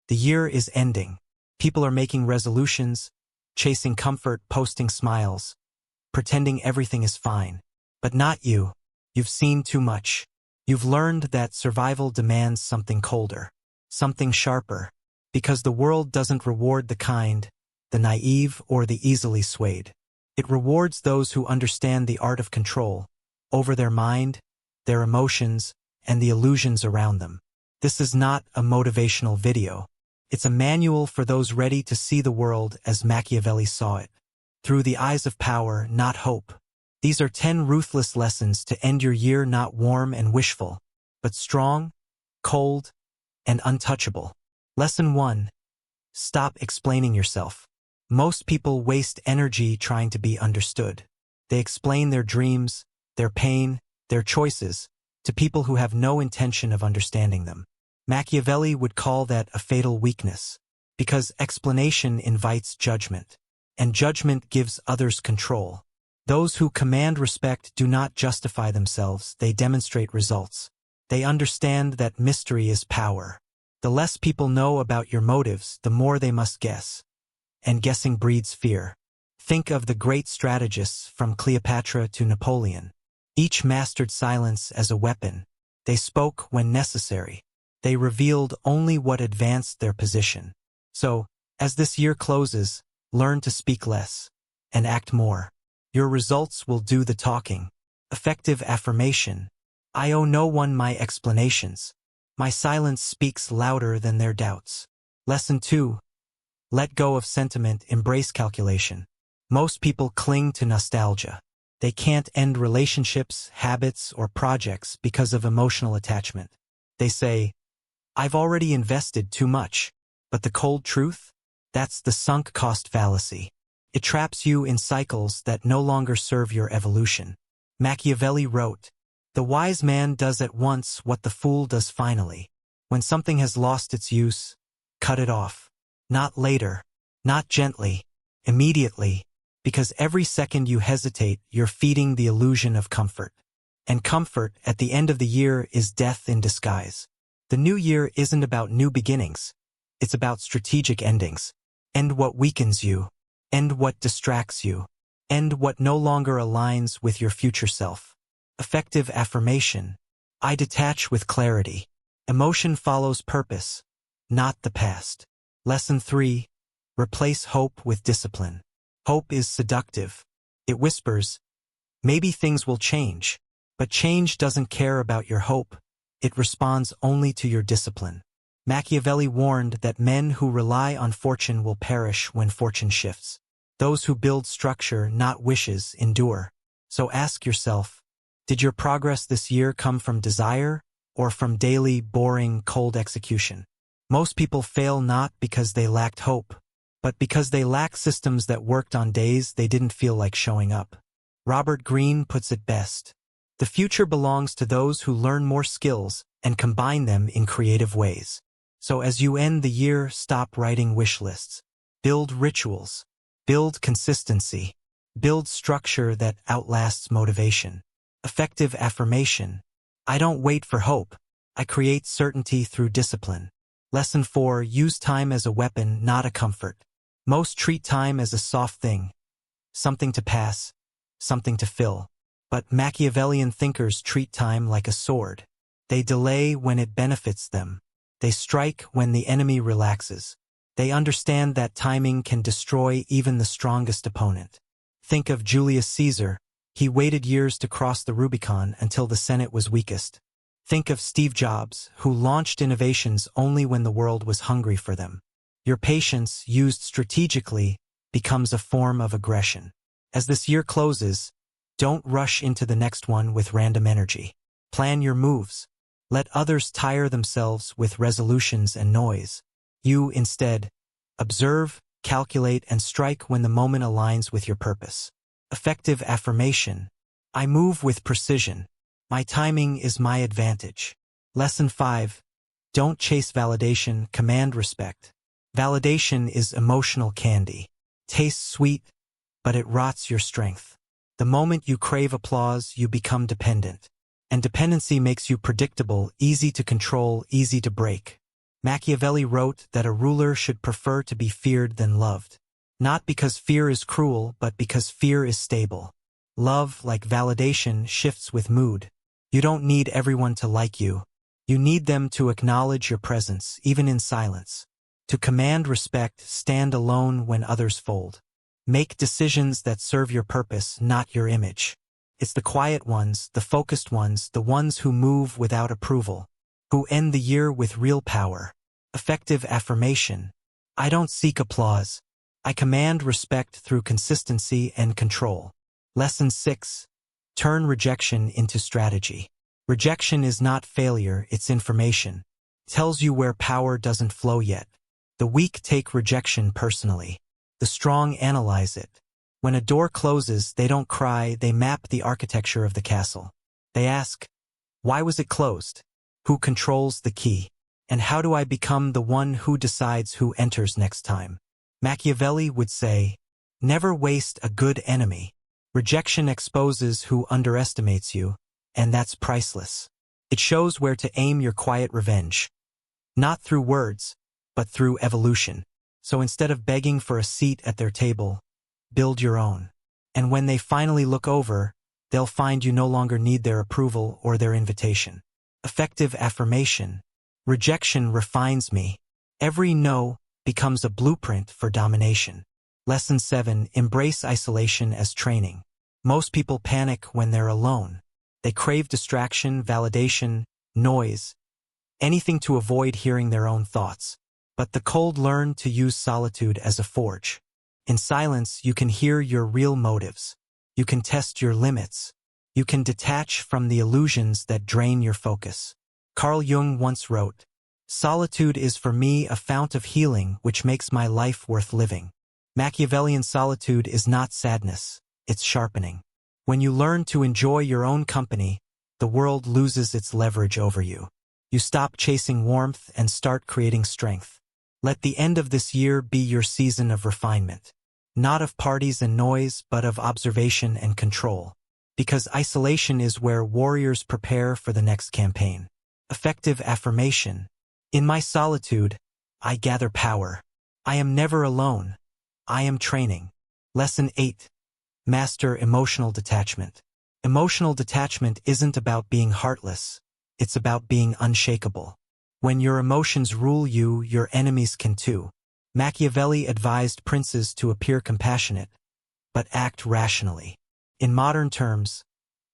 The year is ending. People are making resolutions, chasing comfort, posting smiles, pretending everything is fine. But not you. You've seen too much. You've learned that survival demands something colder, something sharper, because the world doesn't reward the kind, the naive, or the easily swayed. It rewards those who understand the art of control over their mind, their emotions, and the illusions around them. This is not a motivational video. It's a manual for those ready to see the world as Machiavelli saw it, through the eyes of power, not hope. These are 10 ruthless lessons to end your year not warm and wishful, but strong, cold, and untouchable. Lesson 1. Stop explaining yourself. Most people waste energy trying to be understood. They explain their dreams, their pain, their choices, to people who have no intention of understanding them. Machiavelli would call that a fatal weakness, because explanation invites judgment, and judgment gives others control. Those who command respect do not justify themselves, they demonstrate results. They understand that mystery is power. The less people know about your motives, the more they must guess. And guessing breeds fear. Think of the great strategists from Cleopatra to Napoleon. Each mastered silence as a weapon. They spoke when necessary. They revealed only what advanced their position. So, as this year closes, learn to speak less and act more. Your results will do the talking. Effective affirmation. I owe no one my explanations. My silence speaks louder than their doubts. Lesson 2. Let go of sentiment, embrace calculation. Most people cling to nostalgia. They can't end relationships, habits, or projects because of emotional attachment. They say, I've already invested too much. But the cold truth? That's the sunk cost fallacy. It traps you in cycles that no longer serve your evolution. Machiavelli wrote, the wise man does at once what the fool does finally. When something has lost its use, cut it off. Not later, not gently, immediately, because every second you hesitate, you're feeding the illusion of comfort. And comfort, at the end of the year, is death in disguise. The new year isn't about new beginnings. It's about strategic endings. End what weakens you. End what distracts you. End what no longer aligns with your future self. Effective affirmation. I detach with clarity. Emotion follows purpose, not the past. Lesson 3. Replace hope with discipline. Hope is seductive. It whispers, maybe things will change. But change doesn't care about your hope. It responds only to your discipline. Machiavelli warned that men who rely on fortune will perish when fortune shifts. Those who build structure, not wishes, endure. So ask yourself, did your progress this year come from desire or from daily, boring, cold execution? Most people fail not because they lacked hope, but because they lack systems that worked on days they didn't feel like showing up. Greene puts it best. The future belongs to those who learn more skills and combine them in creative ways. So as you end the year, stop writing wish lists. Build rituals. Build consistency. Build structure that outlasts motivation. Effective affirmation. I don't wait for hope. I create certainty through discipline. Lesson 4. Use time as a weapon, not a comfort. Most treat time as a soft thing. Something to pass. Something to fill. But Machiavellian thinkers treat time like a sword. They delay when it benefits them. They strike when the enemy relaxes. They understand that timing can destroy even the strongest opponent. Think of Julius Caesar. He waited years to cross the Rubicon until the Senate was weakest. Think of Steve Jobs, who launched innovations only when the world was hungry for them. Your patience, used strategically, becomes a form of aggression. As this year closes, don't rush into the next one with random energy. Plan your moves. Let others tire themselves with resolutions and noise. You, instead, observe, calculate, and strike when the moment aligns with your purpose. Effective affirmation. I move with precision. My timing is my advantage. Lesson 5. Don't chase validation, command respect. Validation is emotional candy. Tastes sweet, but it rots your strength. The moment you crave applause, you become dependent. And dependency makes you predictable, easy to control, easy to break. Machiavelli wrote that a ruler should prefer to be feared than loved. Not because fear is cruel, but because fear is stable. Love, like validation, shifts with mood. You don't need everyone to like you. You need them to acknowledge your presence, even in silence. To command respect, stand alone when others fold. Make decisions that serve your purpose, not your image. It's the quiet ones, the focused ones, the ones who move without approval, who end the year with real power. Effective affirmation. I don't seek applause. I command respect through consistency and control. Lesson 6. Turn rejection into strategy. Rejection is not failure, it's information. It tells you where power doesn't flow yet. The weak take rejection personally. The strong analyze it. When a door closes, they don't cry, they map the architecture of the castle. They ask, why was it closed? Who controls the key? And how do I become the one who decides who enters next time? Machiavelli would say, never waste a good enemy. Rejection exposes who underestimates you, and that's priceless. It shows where to aim your quiet revenge. Not through words, but through evolution. So instead of begging for a seat at their table, build your own. And when they finally look over, they'll find you no longer need their approval or their invitation. Effective affirmation. Rejection refines me. Every no becomes a blueprint for domination. Lesson 7. Embrace isolation as training. Most people panic when they're alone. They crave distraction, validation, noise, anything to avoid hearing their own thoughts. But the cold learn to use solitude as a forge. In silence, you can hear your real motives. You can test your limits. You can detach from the illusions that drain your focus. Carl Jung once wrote, solitude is for me a fount of healing which makes my life worth living. Machiavellian solitude is not sadness, it's sharpening. When you learn to enjoy your own company, the world loses its leverage over you. You stop chasing warmth and start creating strength. Let the end of this year be your season of refinement. Not of parties and noise, but of observation and control. Because isolation is where warriors prepare for the next campaign. Effective affirmation. In my solitude, I gather power. I am never alone. I am training. Lesson 8. Master emotional detachment. Emotional detachment isn't about being heartless. It's about being unshakable. When your emotions rule you, your enemies can too. Machiavelli advised princes to appear compassionate, but act rationally. In modern terms,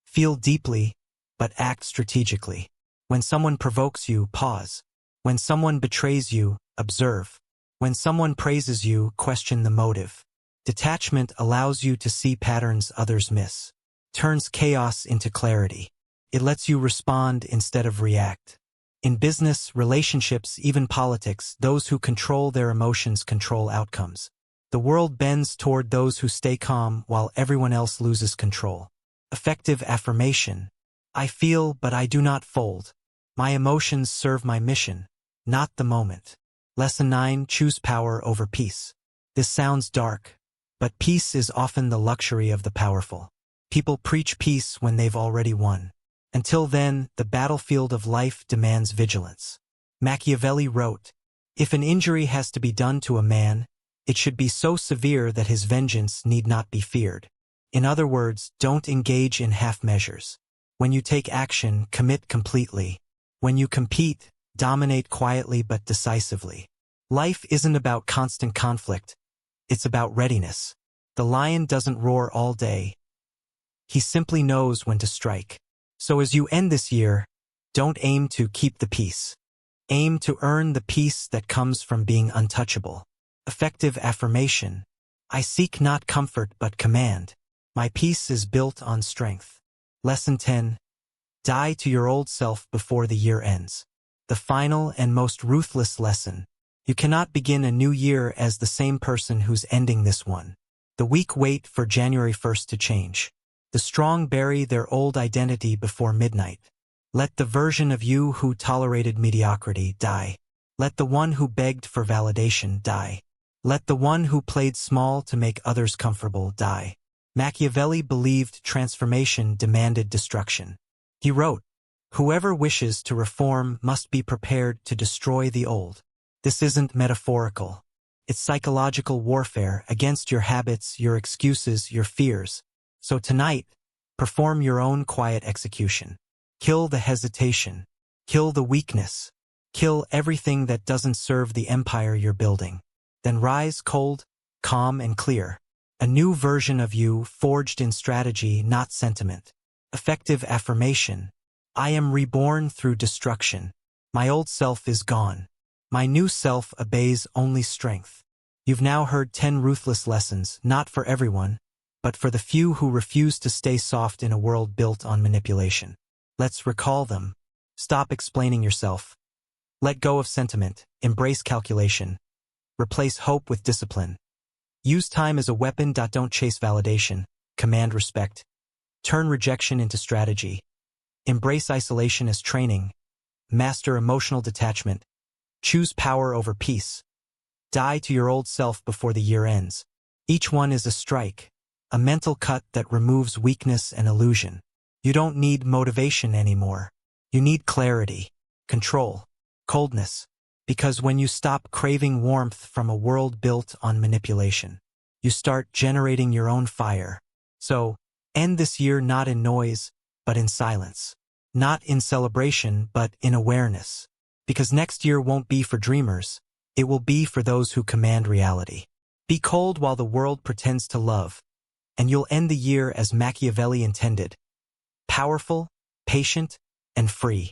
feel deeply, but act strategically. When someone provokes you, pause. When someone betrays you, observe. When someone praises you, question the motive. Detachment allows you to see patterns others miss. Turns chaos into clarity. It lets you respond instead of react. In business, relationships, even politics, those who control their emotions control outcomes. The world bends toward those who stay calm while everyone else loses control. Effective affirmation. I feel, but I do not fold. My emotions serve my mission, not the moment. Lesson 9. Choose power over peace. This sounds dark, but peace is often the luxury of the powerful. People preach peace when they've already won. Until then, the battlefield of life demands vigilance. Machiavelli wrote, if an injury has to be done to a man, it should be so severe that his vengeance need not be feared. In other words, don't engage in half measures. When you take action, commit completely. When you compete, dominate quietly but decisively. Life isn't about constant conflict. It's about readiness. The lion doesn't roar all day. He simply knows when to strike. So as you end this year, don't aim to keep the peace. Aim to earn the peace that comes from being untouchable. Effective affirmation. I seek not comfort but command. My peace is built on strength. Lesson 10. Die to your old self before the year ends. The final and most ruthless lesson. You cannot begin a new year as the same person who's ending this one. The weak wait for January 1st to change. The strong bury their old identity before midnight. Let the version of you who tolerated mediocrity die. Let the one who begged for validation die. Let the one who played small to make others comfortable die. Machiavelli believed transformation demanded destruction. He wrote, Whoever wishes to reform must be prepared to destroy the old. This isn't metaphorical. It's psychological warfare against your habits, your excuses, your fears. So tonight, perform your own quiet execution. Kill the hesitation. Kill the weakness. Kill everything that doesn't serve the empire you're building. Then rise cold, calm, and clear. A new version of you forged in strategy, not sentiment. Effective affirmation. I am reborn through destruction. My old self is gone. My new self obeys only strength. You've now heard 10 ruthless lessons, not for everyone, but for the few who refuse to stay soft in a world built on manipulation. Let's recall them. Stop explaining yourself. Let go of sentiment. Embrace calculation. Replace hope with discipline. Use time as a weapon. Don't chase validation. Command respect. Turn rejection into strategy. Embrace isolation as training. Master emotional detachment. Choose power over peace. Die to your old self before the year ends. Each one is a strike, a mental cut that removes weakness and illusion. You don't need motivation anymore. You need clarity, control, coldness. Because when you stop craving warmth from a world built on manipulation, you start generating your own fire. So, end this year not in noise, but in silence. Not in celebration, but in awareness. Because next year won't be for dreamers. It will be for those who command reality. Be cold while the world pretends to love, and you'll end the year as Machiavelli intended. Powerful, patient, and free.